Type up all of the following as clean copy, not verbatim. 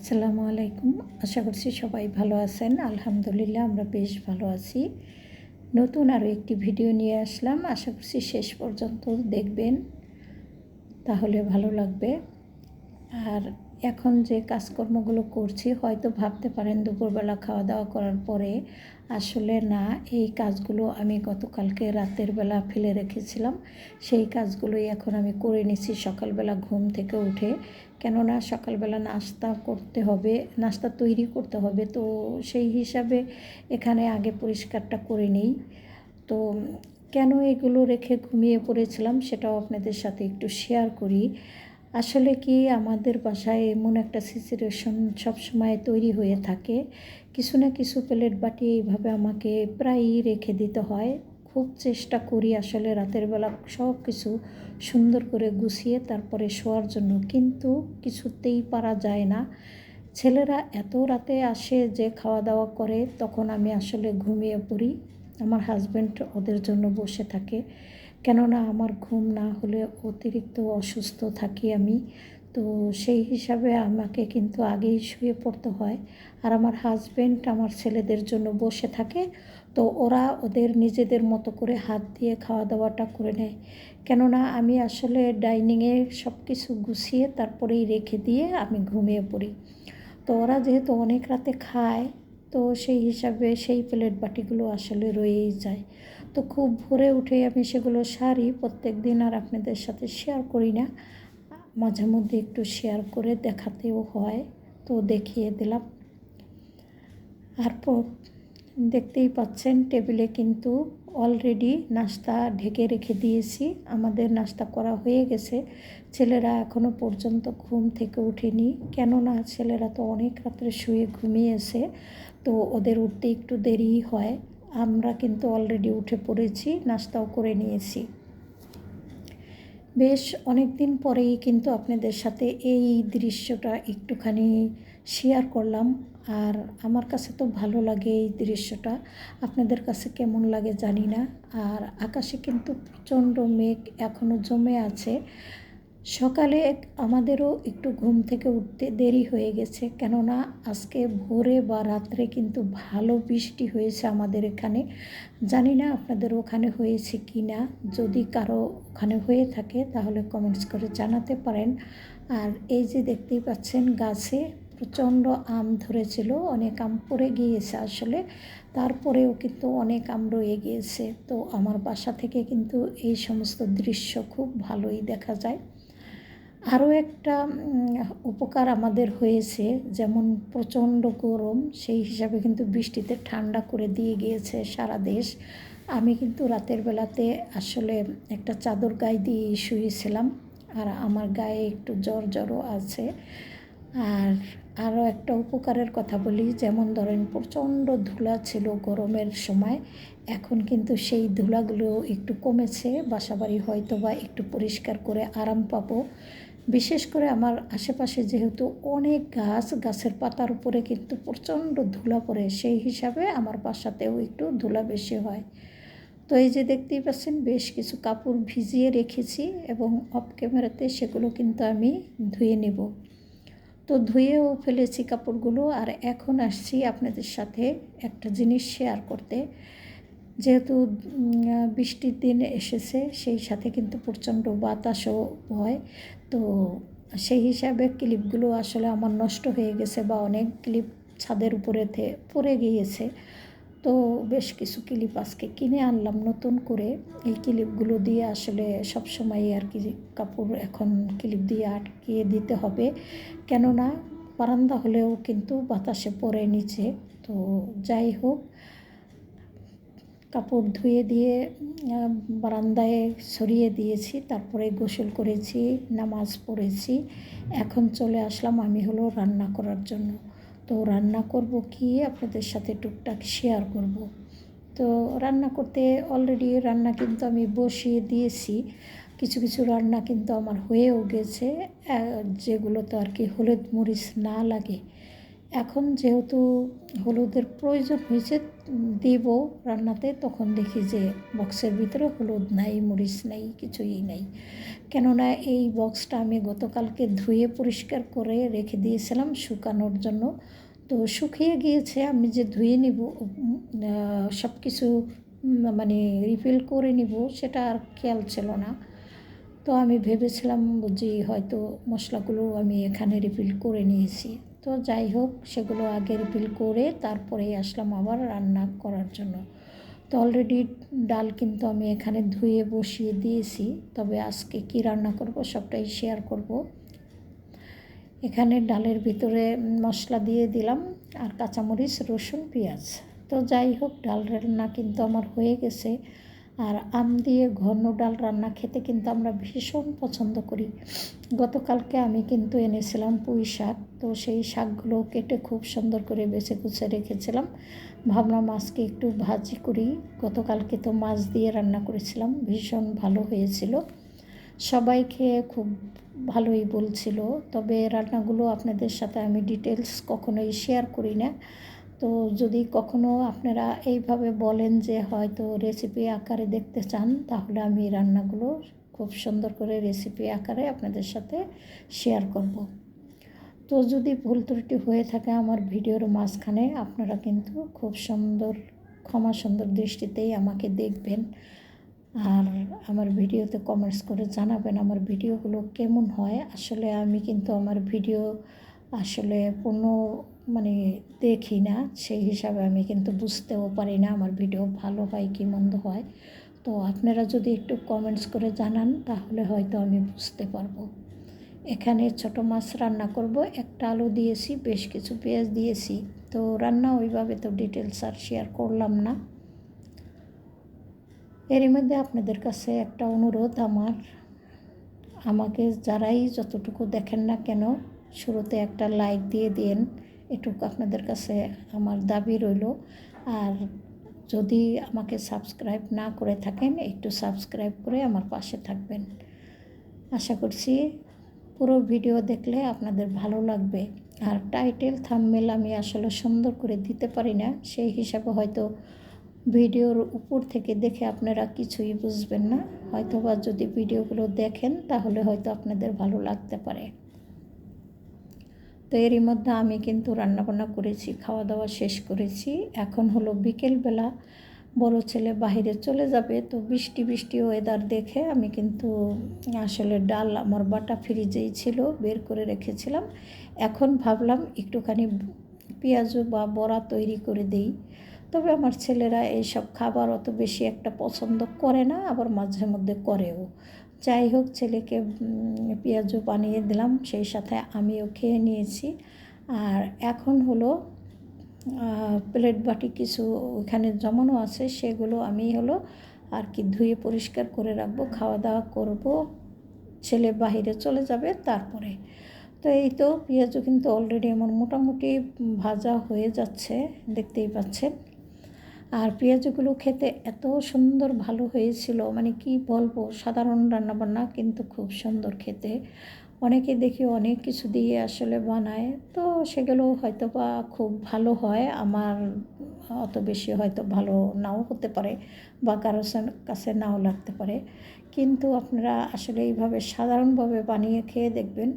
আসসালামু আলাইকুম। আশা করছি সবাই ভালো আছেন। আলহামদুলিল্লাহ আমরা বেশ ভালো আছি। নতুন আরও একটি ভিডিও নিয়ে আসলাম। আশা করছি শেষ পর্যন্ত দেখবেন, তাহলে ভালো লাগবে। আর এখন যে কাজকর্মগুলো করছি হয়তো ভাবতে পারেন দুপুরবেলা খাওয়া দাওয়া করার পরে, আসলে না, এই কাজগুলো আমি গতকালকে রাতের বেলা ফেলে রেখেছিলাম। সেই কাজগুলোই এখন আমি করে নিচ্ছি সকালবেলা ঘুম থেকে উঠে। কেননা সকালবেলা নাস্তা করতে হবে, নাস্তা তৈরি করতে হবে, তো সেই হিসাবে এখানে আগে পরিষ্কারটা করে নিই। তো কেন এগুলো রেখে ঘুমিয়ে পড়েছিলাম সেটাও আপনাদের সাথে একটু শেয়ার করি। আসলে কি, আমাদের বাসায় এমন একটা সিচুয়েশন সবসময় তৈরি হয়ে থাকে, কিছু না কিছু প্লেট বাটি এইভাবে আমাকে প্রায়ই রেখে দিতে হয়। খুব চেষ্টা করি আসলে রাতের বেলা সব কিছু সুন্দর করে গুছিয়ে তারপরে শোয়ার জন্য, কিন্তু কিছুতেই পারা যায় না। ছেলেরা এত রাতে আসে যে খাওয়া দাওয়া করে, তখন আমি আসলে ঘুমিয়ে পড়ি। আমার হাজব্যান্ড ওদের জন্য বসে থাকে, কেননা আমার ঘুম না হলে অতিরিক্ত অসুস্থ থাকি আমি। তো সেই হিসাবে আমাকে কিন্তু আগেই শুয়ে পড়তে হয়। আর আমার হাজব্যান্ড আমার ছেলেদের জন্য বসে থাকে, তো ওরা ওদের নিজেদের মতো করে হাত দিয়ে খাওয়া দাওয়াটা করে নেয়। কেননা আমি আসলে ডাইনিংয়ে সব কিছু গুছিয়ে তারপরেই রেখে দিয়ে আমি ঘুমিয়ে পড়ি। তো ওরা যেহেতু অনেক রাতে খায়, তো সেই হিসাবে সেই প্লেট বাটিগুলো আসলে রয়েই যায়। তো খুব ভোরে উঠেই আমি সেগুলো সারি। প্রত্যেক দিন আর আপনাদের সাথে শেয়ার করি না, মাঝে মধ্যে একটু শেয়ার করে দেখাতেও হয়, তো দেখিয়ে দিলাম। আর দেখতেই পাচ্ছেন টেবিলে কিন্তু অলরেডি নাস্তা ঢেকে রেখে দিয়েছি। আমাদের নাস্তা করা হয়ে গেছে। ছেলেরা এখনও পর্যন্ত ঘুম থেকে ওঠেনি, কেননা ছেলেরা তো অনেক রাত্রে শুয়ে ঘুমিয়েছে, তো ওদের উঠতে একটু দেরি হয়। আমরা কিন্তু অলরেডি উঠে পড়েছি, নাস্তাও করে নিয়েছি। বেশ অনেক দিন পরেই কিন্তু আপনাদের সাথে এই দৃশ্যটা একটুখানি শেয়ার করলাম। আর আমার কাছে তো ভালো লাগে এই দৃশ্যটা, আপনাদের কাছে কেমন লাগে জানি না। আর আকাশে কিন্তু প্রচণ্ড মেঘ এখনও জমে আছে। সকালে আমাদেরও একটু ঘুম থেকে উঠতে দেরি হয়ে গেছে, কেননা আজকে ভোরে বা রাত্রে কিন্তু ভালো বৃষ্টি হয়েছে আমাদের এখানে। জানি না আপনাদের ওখানে হয়েছে কি না, যদি কারো ওখানে হয়ে থাকে তাহলে কমেন্টস করে জানাতে পারেন। আর এই যে দেখতেই পাচ্ছেন গাছে প্রচণ্ড আম ধরেছিল, অনেক আম পড়ে গিয়েছে আসলে, তারপরেও কিন্তু অনেক আম রয়ে গিয়েছে। তো আমার বাসা থেকে কিন্তু এই সমস্ত দৃশ্য খুব ভালোই দেখা যায়। আরও একটা উপকার আমাদের হয়েছে, যেমন প্রচণ্ড গরম, সেই হিসাবে কিন্তু বৃষ্টিতে ঠান্ডা করে দিয়ে গিয়েছে সারা দেশ। আমি কিন্তু রাতের বেলাতে আসলে একটা চাদর গায়ে দিয়ে শুয়েছিলাম, আর আমার গায়ে একটু জ্বরও আছে। আর আরও একটা উপকারের কথা বলি, যেমন ধরেন প্রচণ্ড ধুলা ছিল গরমের সময়, এখন কিন্তু সেই ধুলাগুলো একটু কমেছে। বাসাবাড়ি হয়তো বা একটু পরিষ্কার করে আরাম পাবো। বিশেষ করে আমার আশেপাশে যেহেতু অনেক গাছের পাতার উপরে কিন্তু প্রচণ্ড ধুলা পড়ে, সেই হিসাবে আমার বাসাতেও একটু ধুলা বেশি হয়। তো এই যে দেখতেই পাচ্ছেন বেশ কিছু কাপড় ভিজিয়ে রেখেছি, এবং অফ ক্যামেরাতে সেগুলো কিন্তু আমি ধুয়ে নেব। তো ধুয়েও ফেলেছি কাপড়গুলো। আর এখন আসছি আপনাদের সাথে একটা জিনিস শেয়ার করতে। যেহেতু বৃষ্টির দিন এসেছে, সেই সাথে কিন্তু প্রচণ্ড বাতাসও হয়, তো সেই হিসাবে ক্লিপগুলো আসলে আমার নষ্ট হয়ে গেছে, বা অনেক ক্লিপ ছাদের উপরেতে পড়ে গিয়েছে। তো বেশ কিছু ক্লিপ আজকে কিনে আনলাম নতুন করে। এই ক্লিপগুলো দিয়ে আসলে সবসময় আর কি কাপড় এখন ক্লিপ দিয়ে আটকিয়ে দিতে হবে, কেননা বারান্দা হলেও কিন্তু বাতাসে পড়ে নিচে। তো যাই হোক, কাপড় ধুয়ে দিয়ে বারান্দায় ছড়িয়ে দিয়েছি, তারপরে গোসল করেছি, নামাজ পড়েছি। এখন চলে আসলাম আমি হলো রান্না করার জন্য। তো রান্না করব কি আপনাদের সাথে টুকটাক শেয়ার করব। তো রান্না করতে অলরেডি রান্না কিন্তু আমি বসিয়ে দিয়েছি। কিছু কিছু রান্না কিন্তু আমার হয়েও গেছে, যেগুলোতে আর কি হলুদ মরিচ না লাগে। এখন যেহেতু হলুদের প্রয়োজন হয়েছে দেব রান্নাতে, তখন দেখি যে বক্সের ভিতরে হলুদ নাই, মরিচ নাই, কিছুই নেই। কেননা এই বক্সটা আমি গতকালকে ধুয়ে পরিষ্কার করে রেখে দিয়েছিলাম শুকানোর জন্য। তো শুকিয়ে গিয়েছে, আমি যে ধুয়ে নিব সব কিছু মানে রিফিল করে নিব সেটা আর খেয়াল ছিল না। তো আমি ভেবেছিলাম যে হয়তো মশলাগুলো আমি এখানে রিফিল করে নিয়েছি। তো যাই হোক, সেগুলো আগে রিফিল করে তারপরেই আসলাম আবার রান্না করার জন্য। তো অলরেডি ডাল কিন্তু আমি এখানে ধুয়ে বসিয়ে দিয়েছি, তবে আজকে কি রান্না করব সবটাই শেয়ার করব। এখানে ডালের ভিতরে মশলা দিয়ে দিলাম আর কাঁচামরিচ, রসুন, পেঁয়াজ। তো যাই হোক, ডাল রান্না কিন্তু আমার হয়ে গেছে। আর আম দিয়ে ঘন ডাল রান্না খেতে কিন্তু আমরা ভীষণ পছন্দ করি। গতকালকে আমি কিন্তু এনেছিলাম পুঁই শাক, তো সেই শাকগুলো কেটে খুব সুন্দর করে বেছে কুচে রেখেছিলাম। ভাবলাম আজকে একটু ভাজি করি। গতকালকে তো মাছ দিয়ে রান্না করেছিলাম, ভীষণ ভালো হয়েছিল, সবাই খেয়ে খুব ভালোই বলছিল। তবে রান্নাগুলো আপনাদের সাথে আমি ডিটেলস কখনোই শেয়ার করি না। তো যদি কখনো আপনারা এইভাবে বলেন যে হয়তো রেসিপি আকারে দেখতে চান, তাহলে আমি রান্নাগুলো খুব সুন্দর করে রেসিপি আকারে আপনাদের সাথে শেয়ার করব। তো যদি ভুল ত্রুটি হয়ে থাকে আমার ভিডিওর মাঝখানে, আপনারা কিন্তু খুব সুন্দর ক্ষমা সুন্দর দৃষ্টিতেই আমাকে দেখবেন। আর আমার ভিডিওতে কমেন্টস করে জানাবেন আমার ভিডিওগুলো কেমন হয়। আসলে আমি কিন্তু আমার ভিডিও আসলে কোনো দেখি না, সেই হিসাবে আমি কিন্তু বুঝতেও পারি না আমার ভিডিও ভালো হয় কি মন্দ হয়। তো আপনারা যদি একটু কমেন্টস করে জানান তাহলে হয়তো আমি বুঝতে পারবো। এখানে ছোট মাছ রান্না করব, একটা আলু দিয়েছি, বেশ কিছু পেঁয়াজ দিয়েছি। তো রান্না ওইভাবে তো ডিটেলস আর শেয়ার করলাম না। এরই মধ্যে আপনাদের কাছে একটা অনুরোধ আমাকে যারাই যতটুকু দেখেন না কেন, শুরুতে একটা লাইক দিয়ে দিন, এটুকু আপনাদের কাছে আমার দাবি রইল। আর যদি আমাকে সাবস্ক্রাইব না করে থাকেন, একটু সাবস্ক্রাইব করে আমার পাশে থাকবেন। আশা করছি পুরো ভিডিও দেখলে আপনাদের ভালো লাগবে। আর টাইটেল থাম্বনেল আমি আসলে সুন্দর করে দিতে পারি না, সেই হিসাবে হয়তো ভিডিওর উপর থেকে দেখে আপনারা কিছুই বুঝবেন না। হয়তো বা যদি ভিডিওগুলো দেখেন তাহলে হয়তো আপনাদের ভালো লাগতে পারে। তো এরই মধ্যে আমি কিন্তু রান্নাবান্না করেছি, খাওয়া দাওয়া শেষ করেছি। এখন হলো বিকেলবেলা, বড় ছেলে বাইরে চলে যাবে। তো বৃষ্টি বৃষ্টি ওয়েদার দেখে আমি কিন্তু আসলে ডাল আমার বাটা ফ্রিজেই ছিল, বের করে রেখেছিলাম। এখন ভাবলাম একটুখানি পেঁয়াজু বা বড়া তৈরি করে দেই। তবে আমার ছেলেরা এইসব খাবার অত বেশি একটা পছন্দ করে না, আবার মাঝে মধ্যে করেও। যাই হোক, ছেলেকে পেঁয়াজু বানিয়ে দিলাম, সেই সাথে আমিও খেয়ে নিয়েছি। আর এখন হলো প্লেট বাটি কিছু ওখানে জমানো আছে, সেগুলো আমি আর কি ধুয়ে পরিষ্কার করে রাখবো। খাওয়া দাওয়া করব, ছেলে বাহিরে চলে যাবে তারপরে। তো এই তো পেঁয়াজও কিন্তু অলরেডি আমার মোটামুটি ভাজা হয়ে যাচ্ছে, দেখতেই পাচ্ছেন। আর পেঁয়াজগুলো খেতে এত সুন্দর ভালো হয়েছিল, কি বলবো, সাধারণ রান্নাবান্না কিন্তু খুব সুন্দর খেতে। অনেকে দেখি অনেক কিছু দিয়ে আসলে বানায়, তো সেগুলো হয়তো বা খুব ভালো হয়, আমার অত বেশি হয়তো ভালো নাও হতে পারে বা কারোর কাছে নাও লাগতে পারে। কিন্তু আপনারা আসলে এইভাবে সাধারণভাবে বানিয়ে খেয়ে দেখবেন,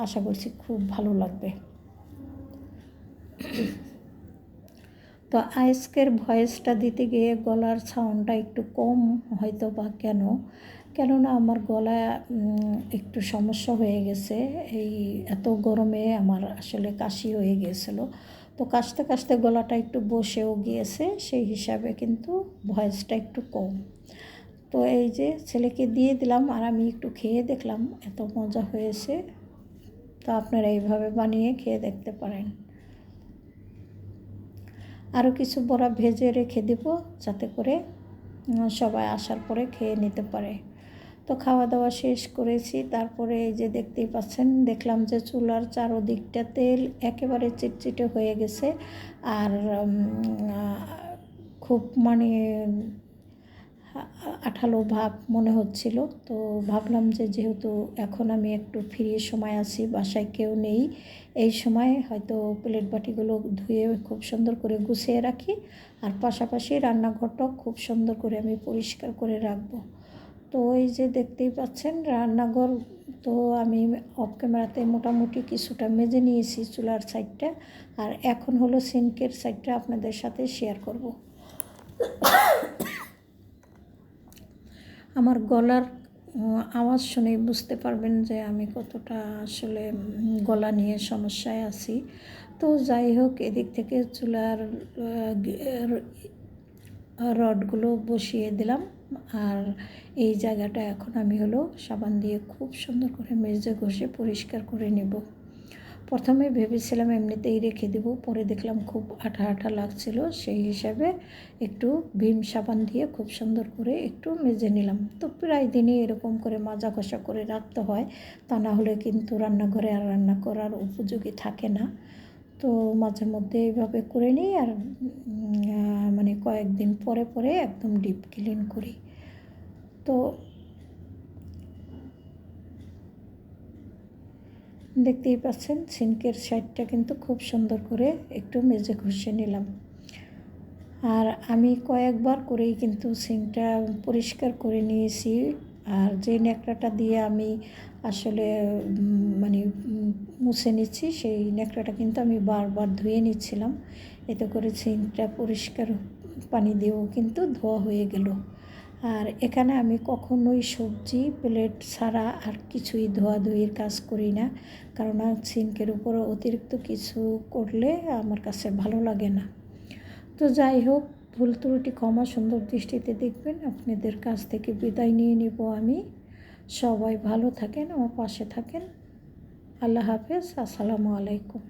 আশা করছি খুব ভালো লাগবে। তো আজকের ভয়েসটা দিতে গিয়ে গলার সাউন্ডটা একটু কম হয়তো বা, কেননা আমার গলা একটু সমস্যা হয়ে গেছে। এই এত গরমে আমার আসলে কাশি হয়ে গিয়েছিল, তো কাশতে কাশতে গলাটা একটু বসেও গিয়েছে, সেই হিসাবে কিন্তু ভয়েসটা একটু কম। তো এই যে ছেলেকে দিয়ে দিলাম আর আমি একটু খেয়ে দেখলাম, এত মজা হয়েছে। তো আপনারা এইভাবে বানিয়ে খেয়ে দেখতে পারেন। আরও কিছু বড়া ভেজে রেখে দেব, যাতে করে সবাই আসার পরে খেয়ে নিতে পারে। তো খাওয়া দাওয়া শেষ করেছি, তারপরে এই যে দেখতেই পাচ্ছেন, দেখলাম যে চুলার চারদিকটা তেল একেবারে চিটচিটে হয়ে গেছে আর খুব আঠালো ভাব মনে হচ্ছিল। তো ভাবলাম যে যেহেতু এখন আমি একটু ফ্রি সময় আছি, বাসায় কেউ নেই, এই সময় হয়তো প্লেট বাটিগুলো ধুয়ে খুব সুন্দর করে গুছিয়ে রাখি, আর পাশাপাশি রান্নাঘরটাও খুব সুন্দর করে আমি পরিষ্কার করে রাখবো। তো এই যে দেখতেই পাচ্ছেন রান্নাঘর, তো আমি অফ ক্যামেরাতে মোটামুটি কিছুটা মেজে নিয়েছি চুলার সাইডটা, আর এখন হলো সিঙ্কের সাইডটা আপনাদের সাথে শেয়ার করব। আমার গলার আওয়াজ শুনে বুঝতে পারবেন যে আমি কতটা আসলে গলা নিয়ে সমস্যায় আছি। তো যাই হোক, এদিক থেকে চুলার রডগুলো বসিয়ে দিলাম, আর এই জায়গাটা এখন আমি হলো সাবান দিয়ে খুব সুন্দর করে মেজে ঘষে পরিষ্কার করে নেব। প্রথমে ভেবেছিলাম এমনিতেই রেখে দেবো, পরে দেখলাম খুব আঠা আঠা লাগছিল, সেই হিসাবে একটু ভীম সাবান দিয়ে খুব সুন্দর করে একটু মেজে নিলাম। তো প্রায় দিনই এরকম করে মাজা ঘষা করে রাখতে হয়, তা না হলে কিন্তু রান্নাঘরে আর রান্না করার উপযোগী থাকে না। তো মাঝে মধ্যে এইভাবে করে নিই, আর মানে কয়েকদিন পরে পরে একদম ডিপ ক্লিন করি। তো দেখতেই পাচ্ছেন সিঙ্কের সাইডটা কিন্তু খুব সুন্দর করে একটু মেজে ঘষে নিলাম, আর আমি কয়েকবার করেই কিন্তু সিঙ্কটা পরিষ্কার করে নিয়েছি। আর যে ন্যাকড়াটা দিয়ে আমি আসলে মানে মুছে নিচ্ছি, সেই ন্যাকড়াটা কিন্তু আমি বারবার ধুয়ে নিচ্ছিলাম, এতে করে সিঙ্কটা পরিষ্কার পানি দিয়েও কিন্তু ধোয়া হয়ে গেল। আর এখানে আমি কখনোই সবজি প্লেট ছাড়া আর কিছুই ধোয়াধুয়ির কাজ করি না, কারণ সিঙ্কের উপর অতিরিক্ত কিছু করলে আমার কাছে ভালো লাগে না। তো যাই হোক, ভুল ত্রুটি ক্ষমা সুন্দর দৃষ্টিতে দেখবেন। আপনাদের কাছ থেকে বিদায় নিয়ে নেব আমি। সবাই ভালো থাকেন, আমার পাশে থাকেন। আল্লাহ হাফেজ, আসসালামু আলাইকুম।